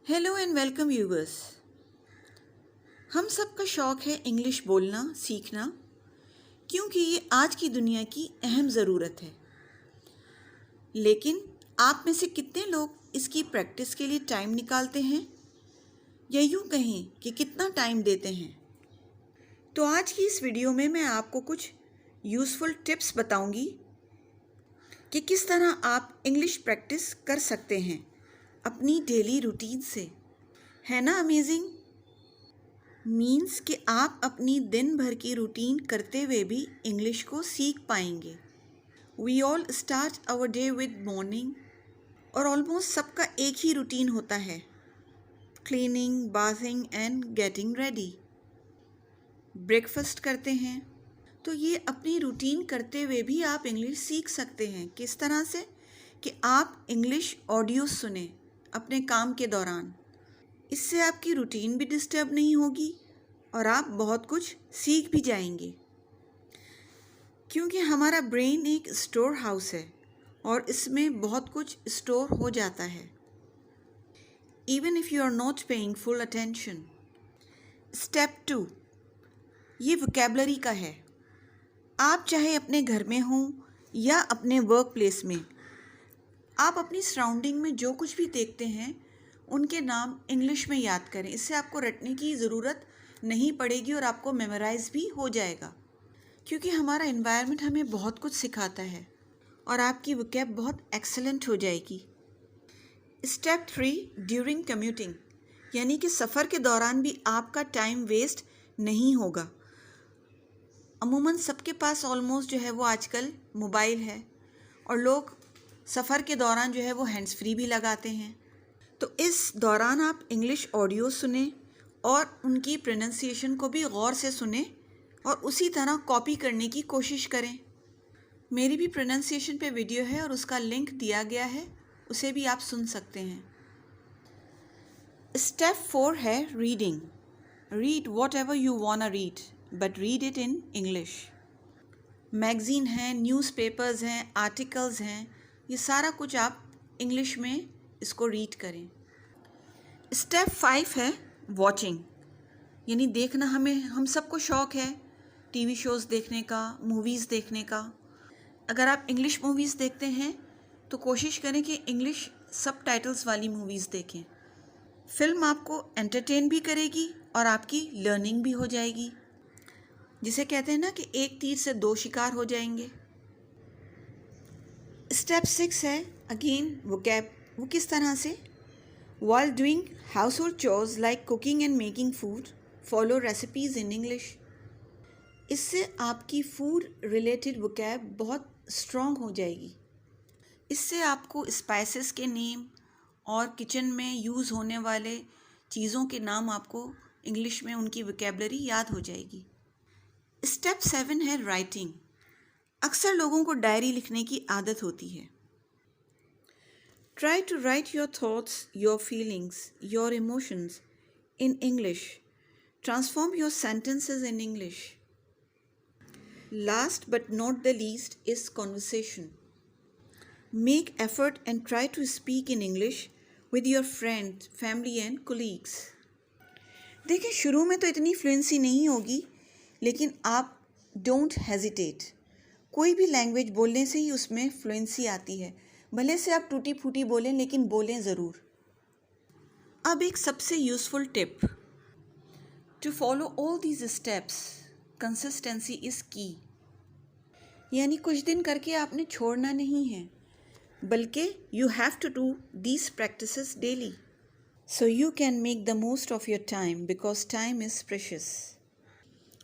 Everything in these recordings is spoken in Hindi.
Hello and welcome viewers. हम सबका शौक़ है इंग्लिश बोलना सीखना, क्योंकि ये आज की दुनिया की अहम ज़रूरत है। लेकिन आप में से कितने लोग इसकी प्रैक्टिस के लिए टाइम निकालते हैं, या यूँ कहें कि कितना टाइम देते हैं? तो आज की इस वीडियो में मैं आपको कुछ यूज़फुल टिप्स बताऊंगी कि किस तरह आप इंग्लिश प्रैक्टिस कर सकते हैं अपनी डेली रूटीन से। है ना अमेजिंग? मीन्स कि आप अपनी दिन भर की रूटीन करते हुए भी इंग्लिश को सीख पाएंगे। We all start our day with morning, और ऑलमोस्ट सबका एक ही रूटीन होता है, cleaning, bathing and getting ready. Breakfast करते हैं। तो ये अपनी रूटीन करते हुए भी आप इंग्लिश सीख सकते हैं। किस तरह से? कि आप इंग्लिश ऑडियो सुने अपने काम के दौरान। इससे आपकी रूटीन भी डिस्टर्ब नहीं होगी और आप बहुत कुछ सीख भी जाएंगे, क्योंकि हमारा ब्रेन एक स्टोर हाउस है और इसमें बहुत कुछ स्टोर हो जाता है, even if you are not paying full attention. Step 2, ये वोकेबलरी का है। आप चाहे अपने घर में हों या अपने वर्क प्लेस में, आप अपनी सराउंडिंग में जो कुछ भी देखते हैं उनके नाम इंग्लिश में याद करें। इससे आपको रटने की ज़रूरत नहीं पड़ेगी और आपको मेमोराइज भी हो जाएगा, क्योंकि हमारा एनवायरनमेंट हमें बहुत कुछ सिखाता है और आपकी वोकैब बहुत एक्सेलेंट हो जाएगी। स्टेप 3, ड्यूरिंग कम्यूटिंग, यानी कि सफ़र के दौरान भी आपका टाइम वेस्ट नहीं होगा। अमूमन सबके पास ऑलमोस्ट जो है वो आजकल मोबाइल है, और लोग सफ़र के दौरान जो है वो हैंड्स फ्री भी लगाते हैं। तो इस दौरान आप इंग्लिश ऑडियो सुने और उनकी प्रोनंसिएशन को भी गौर से सुने और उसी तरह कॉपी करने की कोशिश करें। मेरी भी प्रोनंसिएशन पे वीडियो है और उसका लिंक दिया गया है, उसे भी आप सुन सकते हैं। स्टेप 4 है reading. Read what ever you want read, but read it in English. Magazine हैं, न्यूज़पेपर्स हैं, आर्टिकल्स हैं, ये सारा कुछ आप इंग्लिश में इसको रीड करें। स्टेप 5 है वॉचिंग, यानी देखना। हम सबको शौक़ है टीवी शोज़ देखने का, मूवीज़ देखने का। अगर आप इंग्लिश मूवीज़ देखते हैं तो कोशिश करें कि इंग्लिश सबटाइटल्स वाली मूवीज़ देखें। फिल्म आपको एंटरटेन भी करेगी और आपकी लर्निंग भी हो जाएगी, जिसे कहते हैं ना कि एक तीर से दो शिकार हो जाएंगे। स्टेप 6 है अगेन वोकैब। वो किस तरह से? While doing household chores like cooking and making food, follow recipes in English. इससे आपकी फूड रिलेटेड वोकैब बहुत स्ट्रॉन्ग हो जाएगी। इससे आपको स्पाइसेस के नेम और किचन में यूज़ होने वाले चीज़ों के नाम आपको इंग्लिश में उनकी वोकैबलरी याद हो जाएगी। स्टेप 7 है राइटिंग। अक्सर लोगों को डायरी लिखने की आदत होती है। Try to write your thoughts, your feelings, your emotions in English. Transform your sentences in English. Last but not the least is conversation. Make effort and try to speak in English with your friends, family and colleagues. देखिए, शुरू में तो इतनी फ्लुएंसी नहीं होगी, लेकिन आप डोंट हेजिटेट। कोई भी लैंग्वेज बोलने से ही उसमें फ्लुएंसी आती है। भले से आप टूटी फूटी बोलें, लेकिन बोलें ज़रूर। अब एक सबसे useful tip, to follow all these steps consistency is key. यानी कुछ दिन करके आपने छोड़ना नहीं है, बल्कि you have to do these practices daily, so you can make the most of your time, because time is precious.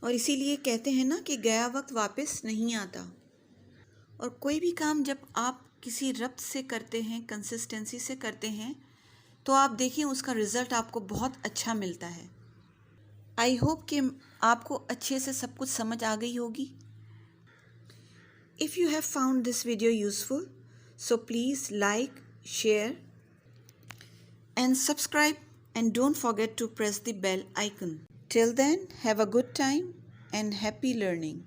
और इसीलिए कहते हैं ना कि गया वक्त वापस नहीं आता। और कोई भी काम जब आप किसी रब्त से करते हैं, कंसिस्टेंसी से करते हैं, तो आप देखें उसका रिज़ल्ट आपको बहुत अच्छा मिलता है। आई होप कि आपको अच्छे से सब कुछ समझ आ गई होगी। If you have found this video useful, so please like, share and subscribe, and don't forget to press the bell icon. Till then, have a good time and happy learning.